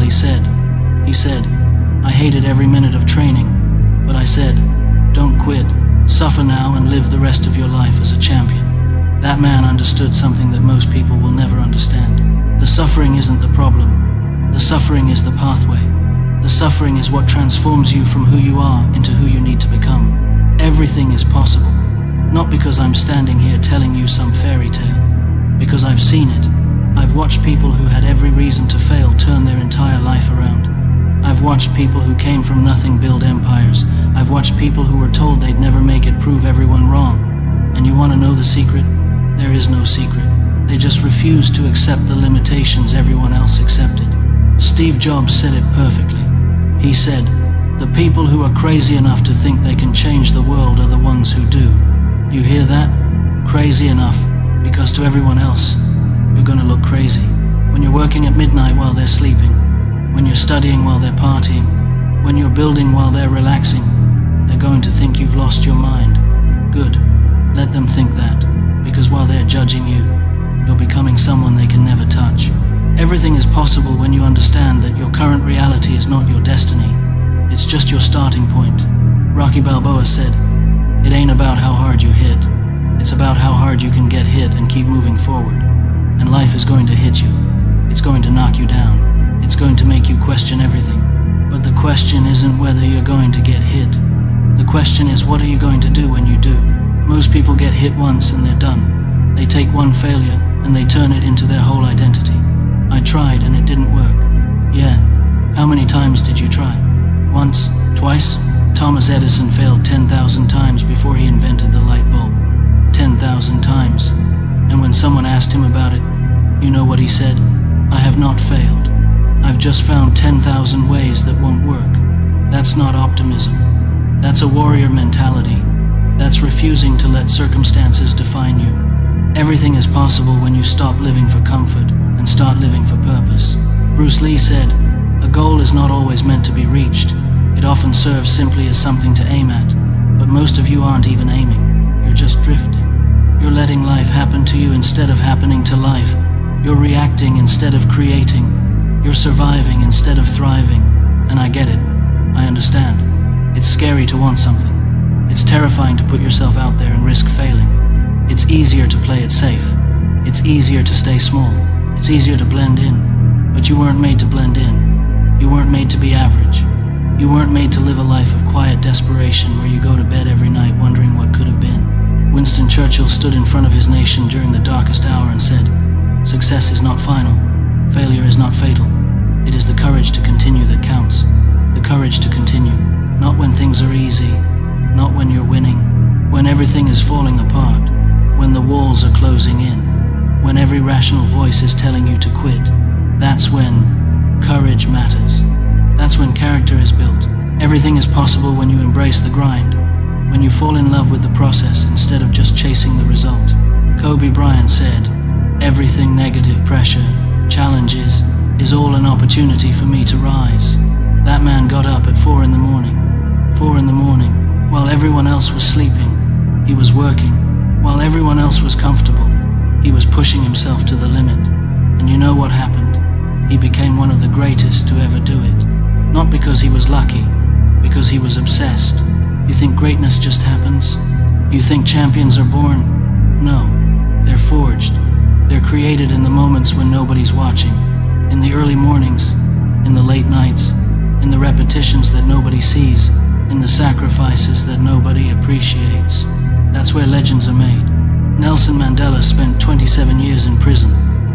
he said. He said, "I hated every minute of training, but I said, don't quit, suffer now and live the rest of your life as a champion." That man understood something that most people will never understand. The suffering isn't the problem. The suffering is the pathway. The suffering is what transforms you from who you are into who you need to become. Everything is possible. Not because I'm standing here telling you some fairy tale. Because I've seen it. I've watched people who had every reason to fail turn their entire life around. I've watched people who came from nothing build empires. I've watched people who were told they'd never make it prove everyone wrong. And you want to know the secret? There is no secret. They just refuse to accept the limitations everyone else accepted. Steve Jobs said it perfectly. He said, "The people who are crazy enough to think they can change the world are the ones who do." You hear that? Crazy enough, because to everyone else, you're going to look crazy. When you're working at midnight while they're sleeping, when you're studying while they're partying, when you're building while they're relaxing, they're going to think you've lost your mind. Good. Let them think that, because while they're judging you, you're becoming someone they can never touch. Everything is possible when you understand that your current reality is not your destiny. It's just your starting point. Rocky Balboa said, "It ain't about how hard you hit. It's about how hard you can get hit and keep moving forward." And life is going to hit you. It's going to knock you down. It's going to make you question everything. But the question isn't whether you're going to get hit. The question is, what are you going to do when you do? Most people get hit once and they're done. They take one failure and they turn it into their whole identity. I tried and it didn't work. Yeah. How many times did you try? Once? Twice? Thomas Edison failed 10,000 times before he invented the light bulb. 10,000 times. And when someone asked him about it, you know what he said? "I have not failed. I've just found 10,000 ways that won't work." That's not optimism. That's a warrior mentality. That's refusing to let circumstances define you. Everything is possible when you stop living for comfort and start living for purpose. Bruce Lee said, "A goal is not always meant to be reached. It often serves simply as something to aim at. But most of you aren't even aiming. You're just drifting. You're letting life happen to you instead of happening to life. You're reacting instead of creating. You're surviving instead of thriving. And I get it. I understand. It's scary to want something. It's terrifying to put yourself out there and risk failing. It's easier to play it safe. It's easier to stay small. It's easier to blend in. But you weren't made to blend in. You weren't made to be average. You weren't made to live a life of quiet desperation where you go to bed every night wondering what could have been. Winston Churchill stood in front of his nation during the darkest hour and said, "Success is not final. Failure is not fatal. It is the courage to continue that counts. The courage to continue. Not when things are easy. Not when you're winning. When everything is falling apart. When the walls are closing in. When every rational voice is telling you to quit. That's when courage matters. That's when character is built. Everything is possible when you embrace the grind. When you fall in love with the process instead of just chasing the result." Kobe Bryant said, "Everything negative, pressure, challenges, is all an opportunity for me to rise." That man got up at 4 in the morning. 4 in the morning, while everyone else was sleeping. He was working. While everyone else was comfortable, he was pushing himself to the limit. And you know what happened? He became one of the greatest to ever do it. Not because he was lucky, because he was obsessed. You think greatness just happens? You think champions are born? No, they're forged. They're created in the moments when nobody's watching. In the early mornings, in the late nights, in the repetitions that nobody sees, in the sacrifices that nobody appreciates. That's where legends are made. Nelson Mandela spent 27 years in prison.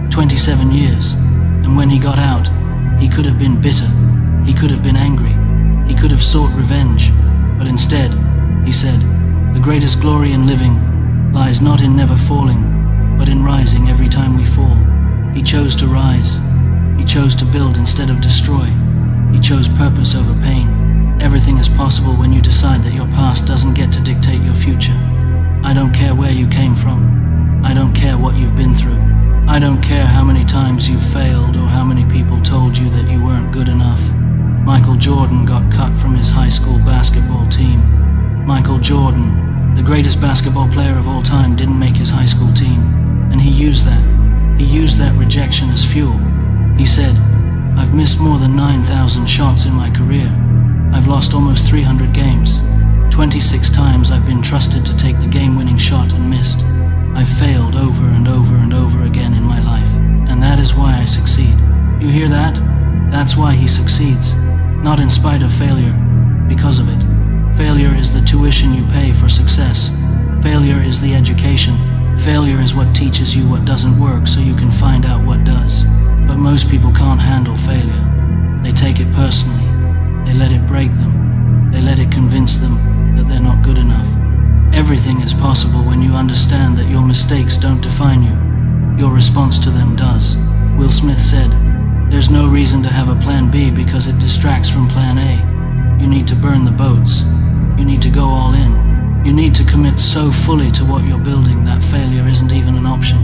27 years. And when he got out, he could have been bitter. He could have been angry. He could have sought revenge. But instead, he said, "The greatest glory in living lies not in never falling, but in rising every time we fall." He chose to rise. He chose to build instead of destroy. He chose purpose over pain. Everything is possible when you decide that your past doesn't get to dictate your future. I don't care where you came from. I don't care what you've been through. I don't care how many times you've failed or how many people told you that you weren't good enough. Michael Jordan got cut from his high school basketball team. Michael Jordan, the greatest basketball player of all time, didn't make his high school team. And he used that. He used that rejection as fuel. He said, I've missed more than 9,000 shots in my career. I've lost almost 300 games. 26 times I've been trusted to take the game-winning shot and missed. I've failed over and over and over again in my life, and that is why I succeed. You hear that? That's why he succeeds. Not in spite of failure, because of it. Failure is the tuition you pay for success. Failure is the education. Failure is what teaches you what doesn't work so you can find out what does. But most people can't handle failure. They take it personally. They let it break them. They let it convince them that they're not good enough. Everything is possible when you understand that your mistakes don't define you. Your response to them does. Will Smith said, "There's no reason to have a plan B because it distracts from plan A. You need to burn the boats. You need to go all in. You need to commit so fully to what you're building that failure isn't even an option.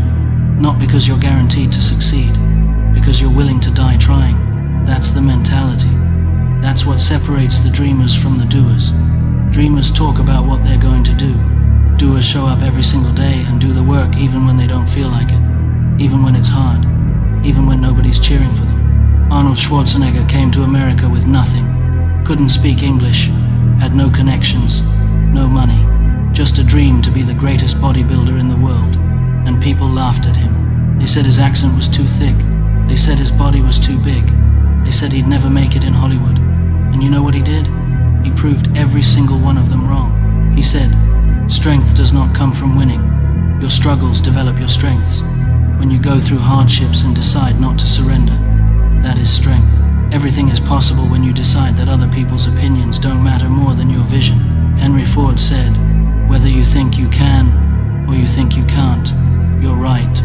Not because you're guaranteed to succeed, because you're willing to die trying. That's the mentality. That's what separates the dreamers from the doers. Dreamers talk about what they're going to do. Doers show up every single day and do the work even when they don't feel like it, even when it's hard, even when nobody's cheering for them." Arnold Schwarzenegger came to America with nothing. Couldn't speak English, had no connections, no money, just a dream to be the greatest bodybuilder in the world. And people laughed at him. They said his accent was too thick. They said his body was too big. They said he'd never make it in Hollywood. And you know what he did? He proved every single one of them wrong. He said, "Strength does not come from winning. Your struggles develop your strengths. When you go through hardships and decide not to surrender, that is strength. Everything is possible when you decide that other people's opinions don't matter more than your vision." Henry Ford said, "Whether you think you can or you think you can't, you're right.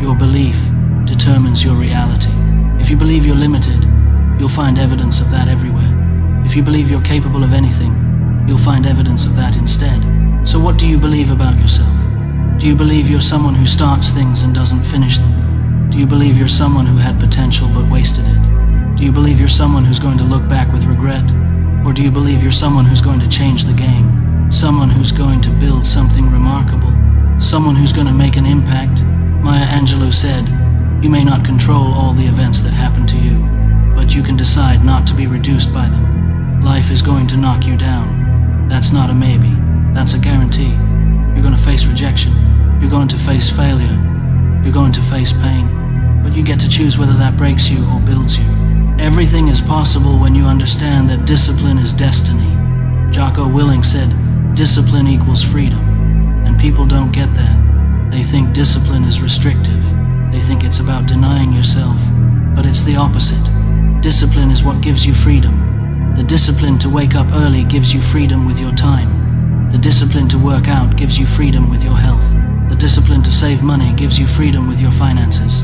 Your belief determines your reality. If you believe you're limited, you'll find evidence of that everywhere. If you believe you're capable of anything, you'll find evidence of that instead. So what do you believe about yourself? Do you believe you're someone who starts things and doesn't finish them? Do you believe you're someone who had potential but wasted it? Do you believe you're someone who's going to look back with regret? Or do you believe you're someone who's going to change the game? Someone who's going to build something remarkable? Someone who's going to make an impact? Maya Angelou said, "You may not control all the events that happen to you, but you can decide not to be reduced by them. Life is going to knock you down. That's not a maybe. That's a guarantee. You're going to face rejection. You're going to face failure. You're going to face pain. But you get to choose whether that breaks you or builds you. Everything is possible when you understand that discipline is destiny." Jocko Willink said, "Discipline equals freedom." And people don't get that. They think discipline is restrictive. They think it's about denying yourself. But it's the opposite. Discipline is what gives you freedom. The discipline to wake up early gives you freedom with your time. The discipline to work out gives you freedom with your health. The discipline to save money gives you freedom with your finances.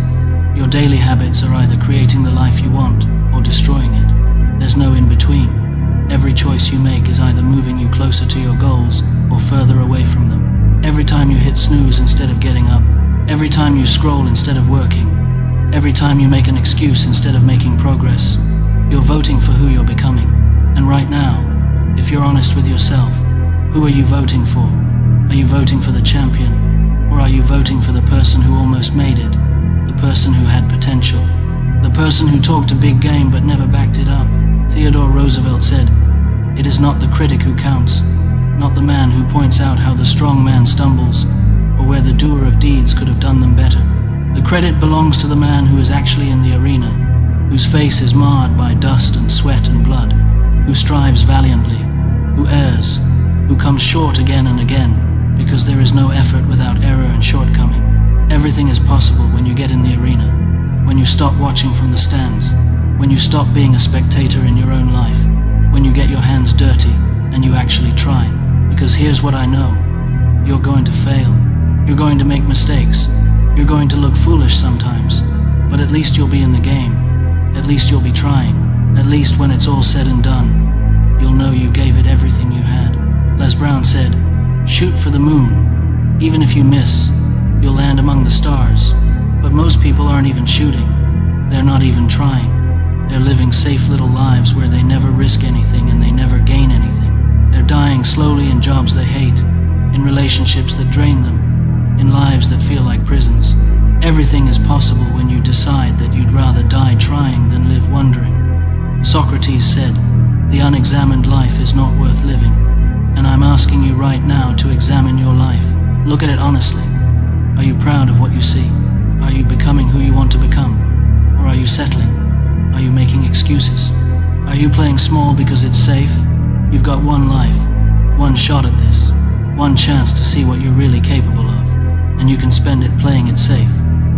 Your daily habits are either creating the life you want or destroying it. There's no in between. Every choice you make is either moving you closer to your goals or further away from them. Every time you hit snooze instead of getting up, every time you scroll instead of working, every time you make an excuse instead of making progress, you're voting for who you're becoming. And right now, if you're honest with yourself, who are you voting for? Are you voting for the champion? Or are you voting for the person who almost made it? The person who had potential? The person who talked a big game but never backed it up? Theodore Roosevelt said, "It is not the critic who counts, not the man who points out how the strong man stumbles, or where the doer of deeds could have done them better. The credit belongs to the man who is actually in the arena, whose face is marred by dust and sweat and blood, who strives valiantly, who errs, who comes short again and again, because there is no effort without error and shortcoming. Everything is possible when you get in the arena, when you stop watching from the stands, when you stop being a spectator in your own life, when you get your hands dirty and you actually try. Because here's what I know, you're going to fail, you're going to make mistakes, you're going to look foolish sometimes, but at least you'll be in the game, at least you'll be trying, at least when it's all said and done, you'll know you gave it everything you had. Les Brown said, "Shoot for the moon. Even if you miss, you'll land among the stars." But most people aren't even shooting. They're not even trying. They're living safe little lives where they never risk anything and they never gain anything. They're dying slowly in jobs they hate, in relationships that drain them, in lives that feel like prisons. Everything is possible when you decide that you'd rather die trying than live one Socrates said, "The unexamined life is not worth living." And I'm asking you right now to examine your life. Look at it honestly. Are you proud of what you see? Are you becoming who you want to become? Or are you settling? Are you making excuses? Are you playing small because it's safe? You've got one life, one shot at this, one chance to see what you're really capable of. And you can spend it playing it safe,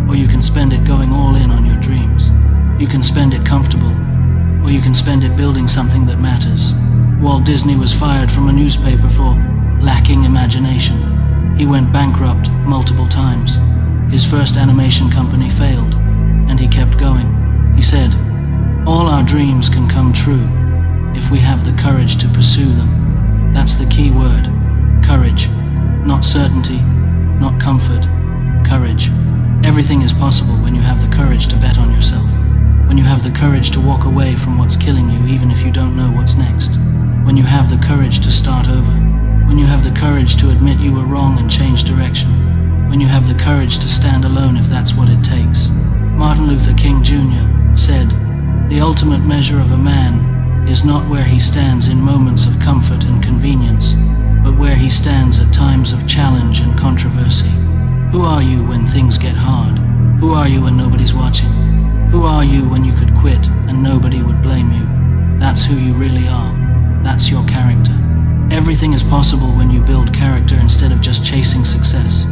or you can spend it going all in on your dreams. You can spend it comfortable, or you can spend it building something that matters. Walt Disney was fired from a newspaper for lacking imagination. He went bankrupt multiple times. His first animation company failed, and he kept going. He said, "All our dreams can come true if we have the courage to pursue them." That's the key word. Courage. Not certainty, not comfort. Courage. Everything is possible when you have the courage to bet on yourself. When you have the courage to walk away from what's killing you even if you don't know what's next. When you have the courage to start over. When you have the courage to admit you were wrong and change direction. When you have the courage to stand alone if that's what it takes. Martin Luther King Jr. said, "The ultimate measure of a man is not where he stands in moments of comfort and convenience, but where he stands at times of challenge and controversy." Who are you when things get hard? Who are you when nobody's watching? Who are you when you could quit and nobody would blame you? That's who you really are. That's your character. Everything is possible when you build character instead of just chasing success.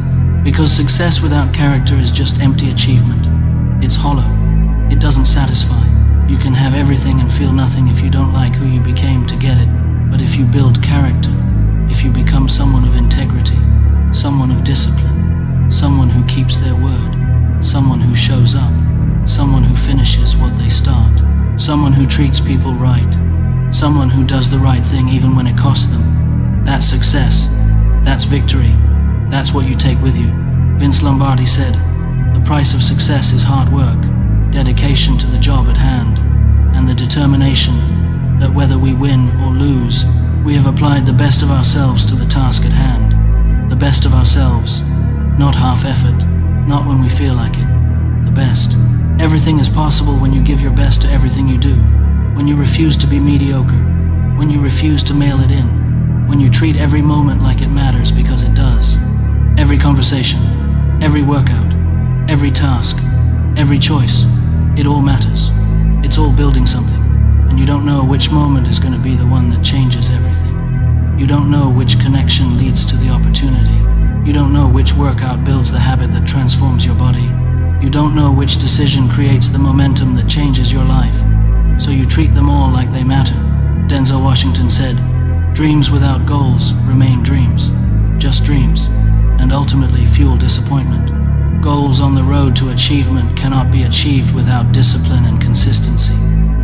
Because success without character is just empty achievement. It's hollow. It doesn't satisfy. You can have everything and feel nothing if you don't like who you became to get it. But if you build character, if you become someone of integrity, someone of discipline, someone who keeps their word, someone who shows up, someone who finishes what they start, someone who treats people right, someone who does the right thing even when it costs them, that's success. That's victory. That's what you take with you. Vince Lombardi said, "The price of success is hard work, dedication to the job at hand, and the determination that whether we win or lose, we have applied the best of ourselves to the task at hand. The best of ourselves, not half effort, not when we feel like it. The best. Everything is possible when you give your best to everything you do, when you refuse to be mediocre, when you refuse to mail it in, when you treat every moment like it matters because it does. Every conversation, every workout, every task, every choice, it all matters. It's all building something, and you don't know which moment is going to be the one that changes everything. You don't know which connection leads to the opportunity. You don't know which workout builds the habit that transforms your body. You don't know which decision creates the momentum that changes your life. So you treat them all like they matter. Denzel Washington said, "Dreams without goals remain dreams, just dreams, and ultimately fuel disappointment. Goals on the road to achievement cannot be achieved without discipline and consistency.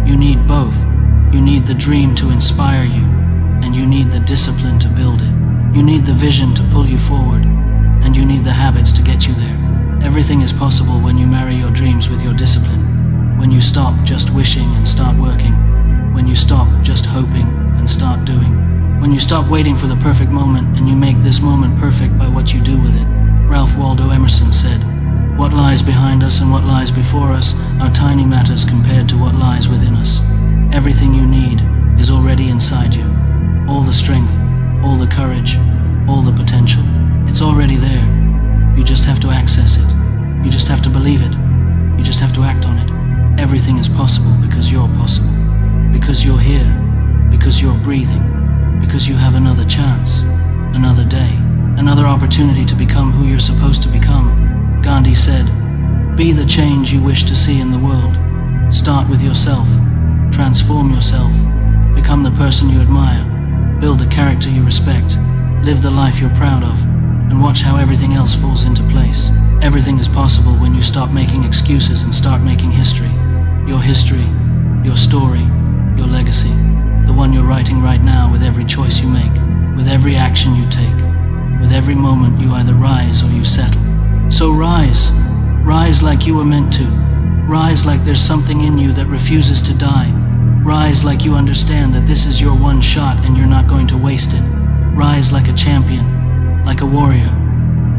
You need both. You need the dream to inspire you, and you need the discipline to build it. You need the vision to pull you forward, and you need the habits to get you there. Everything is possible when you marry your dreams with your discipline. When you stop just wishing and start working. When you stop just hoping and start doing. When you stop waiting for the perfect moment and you make this moment perfect by what you do with it." Ralph Waldo Emerson said, "What lies behind us and what lies before us are tiny matters compared to what lies within us. Everything you need is already inside you. All the strength, all the courage, all the potential. It's already there. You just have to access it. You just have to believe it. You just have to act on it. Everything is possible because you're possible. Because you're here. Because you're breathing. Because you have another chance. Another day. Another opportunity to become who you're supposed to become." Gandhi said, "Be the change you wish to see in the world. Start with yourself. Transform yourself. Become the person you admire. Build the character you respect. Live the life you're proud of. And watch how everything else falls into place. Everything is possible when you stop making excuses and start making history. Your history, your story, your legacy. The one you're writing right now with every choice you make, with every action you take, with every moment you either rise or you settle. So rise. Rise like you were meant to. Rise like there's something in you that refuses to die. Rise like you understand that this is your one shot and you're not going to waste it. Rise like a champion, like a warrior,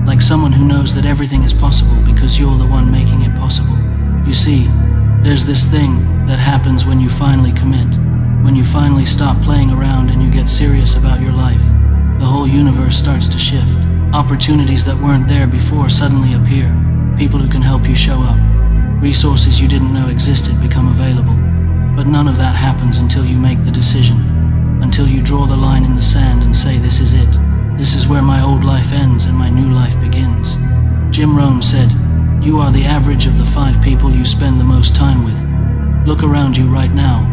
like someone who knows that everything is possible because you're the one making it possible. You see, there's this thing that happens when you finally commit. When you finally stop playing around and you get serious about your life, the whole universe starts to shift. Opportunities that weren't there before suddenly appear. People who can help you show up. Resources you didn't know existed become available. But none of that happens until you make the decision. Until you draw the line in the sand and say, this is it. This is where my old life ends and my new life begins. Jim Rohn said, you are the average of the 5 people you spend the most time with. Look around you right now.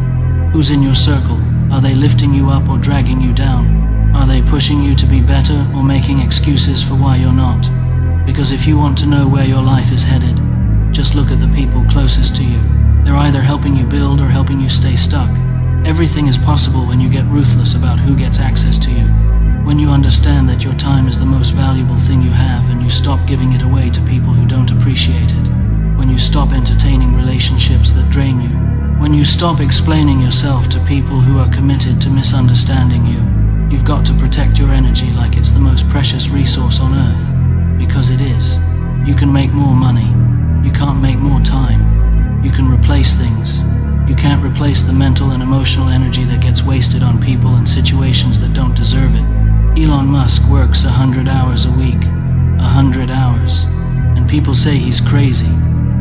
Who's in your circle? Are they lifting you up or dragging you down? Are they pushing you to be better or making excuses for why you're not? Because if you want to know where your life is headed, just look at the people closest to you. They're either helping you build or helping you stay stuck. Everything is possible when you get ruthless about who gets access to you. When you understand that your time is the most valuable thing you have and you stop giving it away to people who don't appreciate it. When you stop entertaining relationships that drain you. When you stop explaining yourself to people who are committed to misunderstanding you. You've got to protect your energy like it's the most precious resource on earth. Because it is. You can make more money. You can't make more time. You can replace things. You can't replace the mental and emotional energy that gets wasted on people and situations that don't deserve it. Elon Musk works 100 hours a week. 100 hours. And people say he's crazy.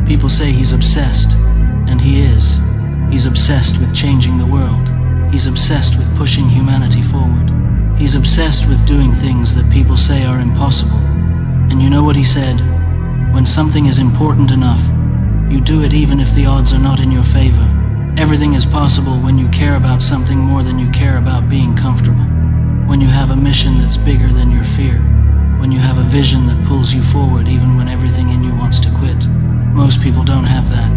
People say he's obsessed. And he is. He's obsessed with changing the world. He's obsessed with pushing humanity forward. He's obsessed with doing things that people say are impossible. And you know what he said? When something is important enough, you do it even if the odds are not in your favor. Everything is possible when you care about something more than you care about being comfortable. When you have a mission that's bigger than your fear. When you have a vision that pulls you forward even when everything in you wants to quit. Most people don't have that.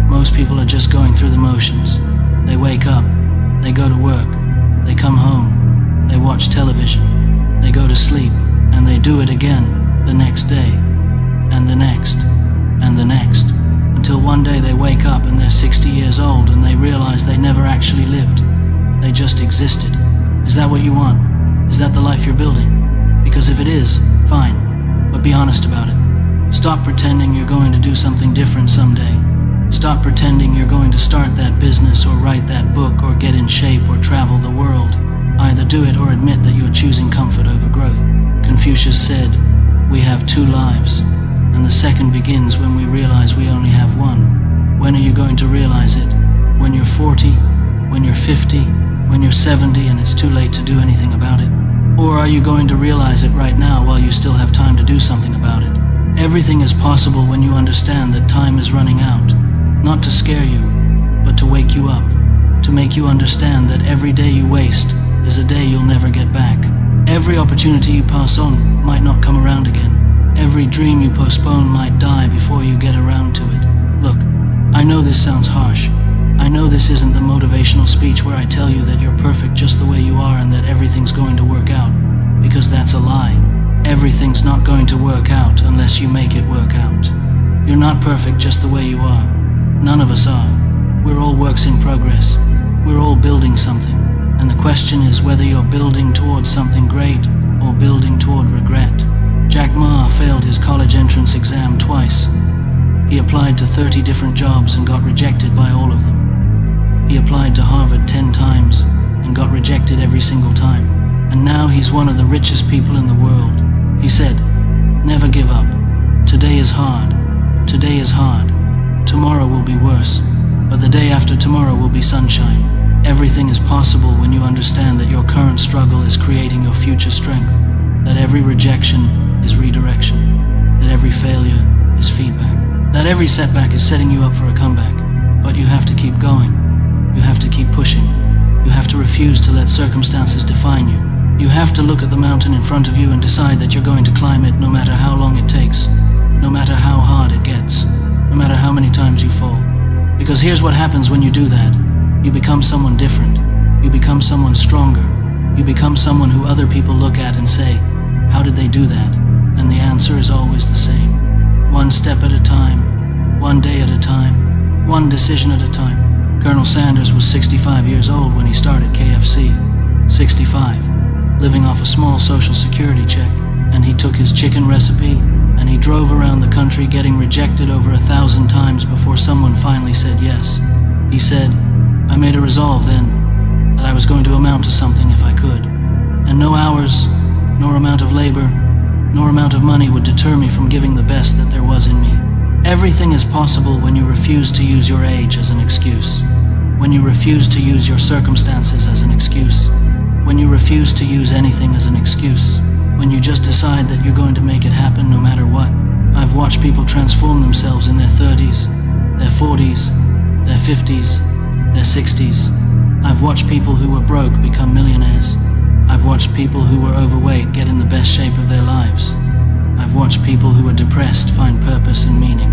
Most people are just going through the motions. They wake up, they go to work, they come home, they watch television, they go to sleep, and they do it again the next day, and the next, and the next, until one day they wake up and they're 60 years old and they realize they never actually lived. They just existed. Is that what you want? Is that the life you're building? Because if it is, fine, but be honest about it. Stop pretending you're going to do something different someday. Stop pretending you're going to start that business or write that book or get in shape or travel the world. Either do it or admit that you're choosing comfort over growth. Confucius said, we have 2 lives, and the second begins when we realize we only have one. When are you going to realize it? When you're 40? When you're 50? When you're 70 and it's too late to do anything about it? Or are you going to realize it right now while you still have time to do something about it? Everything is possible when you understand that time is running out. Not to scare you, but to wake you up. To make you understand that every day you waste is a day you'll never get back. Every opportunity you pass on might not come around again. Every dream you postpone might die before you get around to it. Look, I know this sounds harsh. I know this isn't the motivational speech where I tell you that you're perfect just the way you are and that everything's going to work out. Because that's a lie. Everything's not going to work out unless you make it work out. You're not perfect just the way you are. None of us are. We're all works in progress. We're all building something. And the question is whether you're building towards something great or building toward regret. Jack Ma failed his college entrance exam twice. He applied to 30 different jobs and got rejected by all of them. He applied to Harvard 10 times and got rejected every single time. And now he's one of the richest people in the world. He said, never give up. Today is hard. Today is hard. Tomorrow will be worse, but the day after tomorrow will be sunshine. Everything is possible when you understand that your current struggle is creating your future strength, that every rejection is redirection, that every failure is feedback, that every setback is setting you up for a comeback. But you have to keep going. You have to keep pushing. You have to refuse to let circumstances define you. You have to look at the mountain in front of you and decide that you're going to climb it no matter how long it takes, no matter how hard it gets. No matter how many times you fall. Because here's what happens when you do that. You become someone different. You become someone stronger. You become someone who other people look at and say, how did they do that? And the answer is always the same. One step at a time. One day at a time. One decision at a time. Colonel Sanders was 65 years old when he started KFC. 65. Living off a small social security check. And he took his chicken recipe and he drove around the country getting rejected over 1,000 times before someone finally said yes. He said, I made a resolve then. that I was going to amount to something if I could. And no hours, nor amount of labor, nor amount of money would deter me from giving the best that there was in me. Everything is possible when you refuse to use your age as an excuse. When you refuse to use your circumstances as an excuse. When you refuse to use anything as an excuse. When you just decide that you're going to make it happen no matter what. I've watched people transform themselves in their 30s, their 40s, their 50s, their 60s. I've watched people who were broke become millionaires. I've watched people who were overweight get in the best shape of their lives. I've watched people who were depressed find purpose and meaning.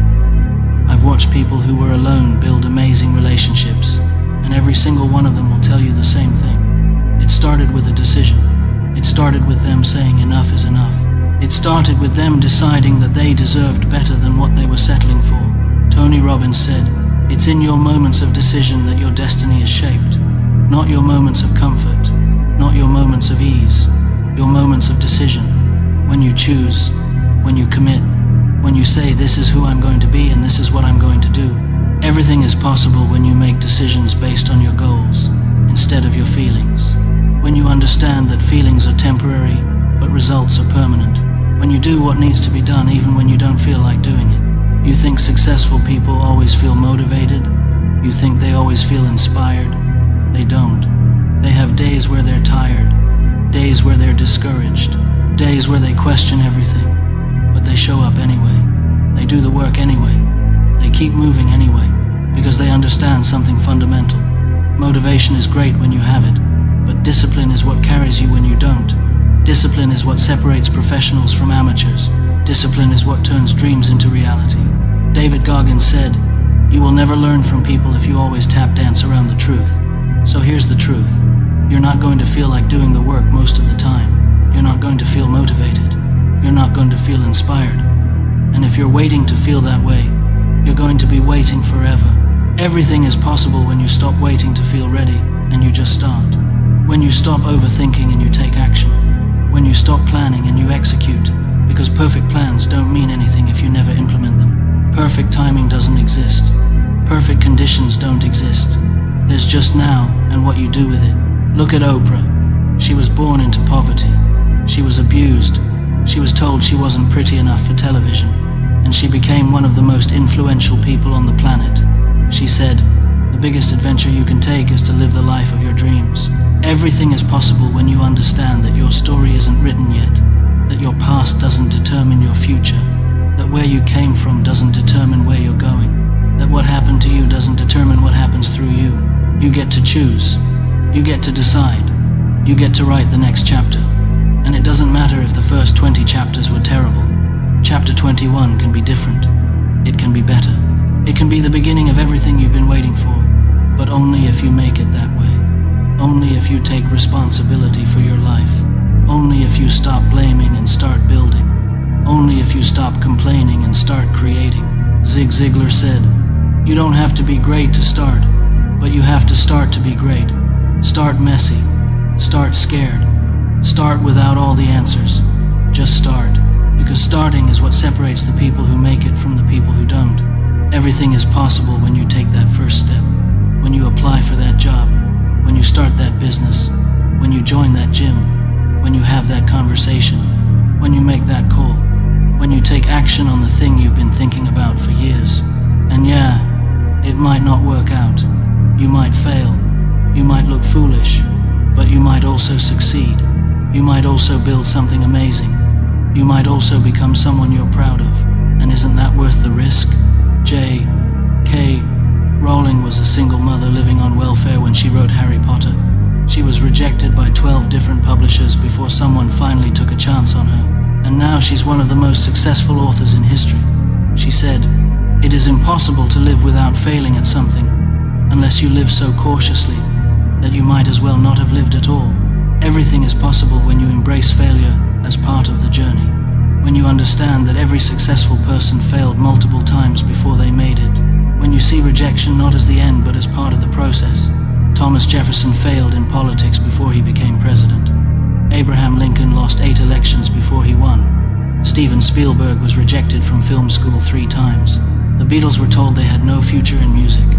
I've watched people who were alone build amazing relationships, and every single one of them will tell you the same thing. It started with a decision. It started with them saying enough is enough. It started with them deciding that they deserved better than what they were settling for. Tony Robbins said, "It's in your moments of decision that your destiny is shaped. Not your moments of comfort, not your moments of ease, your moments of decision. When you choose, when you commit, when you say this is who I'm going to be and this is what I'm going to do." Everything is possible when you make decisions based on your goals instead of your feelings. When you understand that feelings are temporary, but results are permanent. When you do what needs to be done even when you don't feel like doing it. You think successful people always feel motivated? You think they always feel inspired? They don't. They have days where they're tired, days where they're discouraged, days where they question everything, but they show up anyway. They do the work anyway. They keep moving anyway, because they understand something fundamental. Motivation is great when you have it, but discipline is what carries you when you don't. Discipline is what separates professionals from amateurs. Discipline is what turns dreams into reality. David Goggins said, "You will never learn from people if you always tap dance around the truth." So here's the truth. You're not going to feel like doing the work most of the time. You're not going to feel motivated. You're not going to feel inspired. And if you're waiting to feel that way, you're going to be waiting forever. Everything is possible when you stop waiting to feel ready and you just start. When you stop overthinking and you take action. When you stop planning and you execute. Because perfect plans don't mean anything if you never implement them. Perfect timing doesn't exist. Perfect conditions don't exist. There's just now and what you do with it. Look at Oprah. She was born into poverty. She was abused. She was told she wasn't pretty enough for television. And she became one of the most influential people on the planet. She said, "The biggest adventure you can take is to live the life of your dreams." Everything is possible when you understand that your story isn't written yet, that your past doesn't determine your future, that where you came from doesn't determine where you're going, that what happened to you doesn't determine what happens through you. You get to choose. You get to decide. You get to write the next chapter. And it doesn't matter if the first 20 chapters were terrible. Chapter 21 can be different. It can be better. It can be the beginning of everything you've been waiting for, but only if you make it that way. Only if you take responsibility for your life. Only if you stop blaming and start building. Only if you stop complaining and start creating. Zig Ziglar said, "You don't have to be great to start, but you have to start to be great. Start messy. Start scared. Start without all the answers. Just start. Because starting is what separates the people who make it from the people who don't. Everything is possible when you take that first step. When you apply for that job. When you start that business. When you join that gym. When you have that conversation. When you make that call. When you take action on the thing you've been thinking about for years. And yeah, it might not work out. You might fail. You might look foolish. But you might also succeed. You might also build something amazing. You might also become someone you're proud of. And isn't that worth the risk? J.K. Rowling was a single mother living on welfare when she wrote Harry Potter. She was rejected by 12 different publishers before someone finally took a chance on her. And now she's one of the most successful authors in history. She said, "It is impossible to live without failing at something, unless you live so cautiously that you might as well not have lived at all." Everything is possible when you embrace failure as part of the journey. When you understand that every successful person failed multiple times before they made it. When you see rejection not as the end but as part of the process. Thomas Jefferson failed in politics before he became president. Abraham Lincoln lost 8 elections before he won. Steven Spielberg was rejected from film school 3 times. The Beatles were told they had no future in music.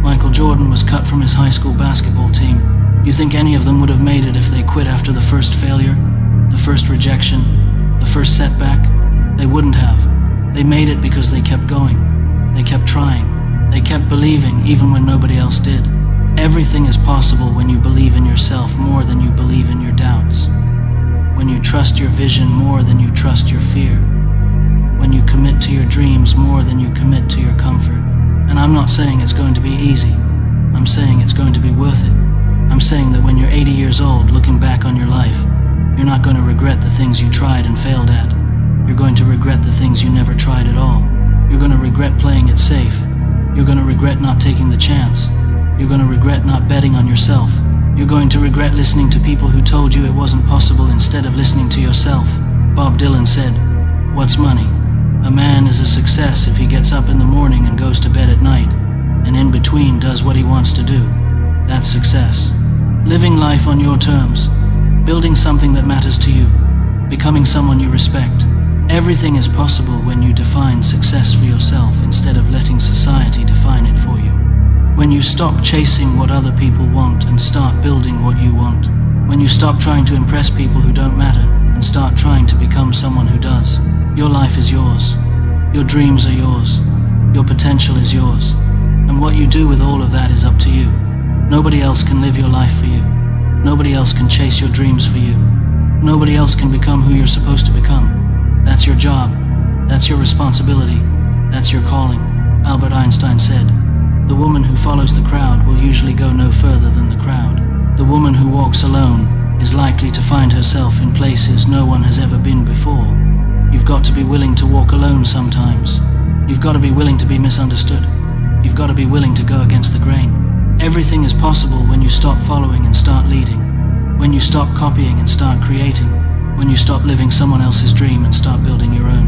Michael Jordan was cut from his high school basketball team. You think any of them would have made it if they quit after the first failure, the first rejection, the first setback? They wouldn't have. They made it because they kept going. They kept trying. They kept believing even when nobody else did. Everything is possible when you believe in yourself more than you believe in your doubts. When you trust your vision more than you trust your fear. When you commit to your dreams more than you commit to your comfort. And I'm not saying it's going to be easy. I'm saying it's going to be worth it. I'm saying that when you're 80 years old, looking back on your life, you're not going to regret the things you tried and failed at. You're going to regret the things you never tried at all. You're going to regret playing it safe. You're going to regret not taking the chance. You're going to regret not betting on yourself. You're going to regret listening to people who told you it wasn't possible instead of listening to yourself. Bob Dylan said, "What's money? A man is a success if he gets up in the morning and goes to bed at night, and in between does what he wants to do. That's success." Living life on your terms, building something that matters to you, becoming someone you respect. Everything is possible when you define success for yourself instead of letting society define it for you. When you stop chasing what other people want and start building what you want. When you stop trying to impress people who don't matter and start trying to become someone who does. Your life is yours. Your dreams are yours. Your potential is yours. And what you do with all of that is up to you. Nobody else can live your life for you. Nobody else can chase your dreams for you. Nobody else can become who you're supposed to become. That's your job. That's your responsibility. That's your calling. Albert Einstein said, "The woman who follows the crowd will usually go no further than the crowd. The woman who walks alone is likely to find herself in places no one has ever been before." You've got to be willing to walk alone sometimes. You've got to be willing to be misunderstood. You've got to be willing to go against the grain. Everything is possible when you stop following and start leading. When you stop copying and start creating. When you stop living someone else's dream and start building your own.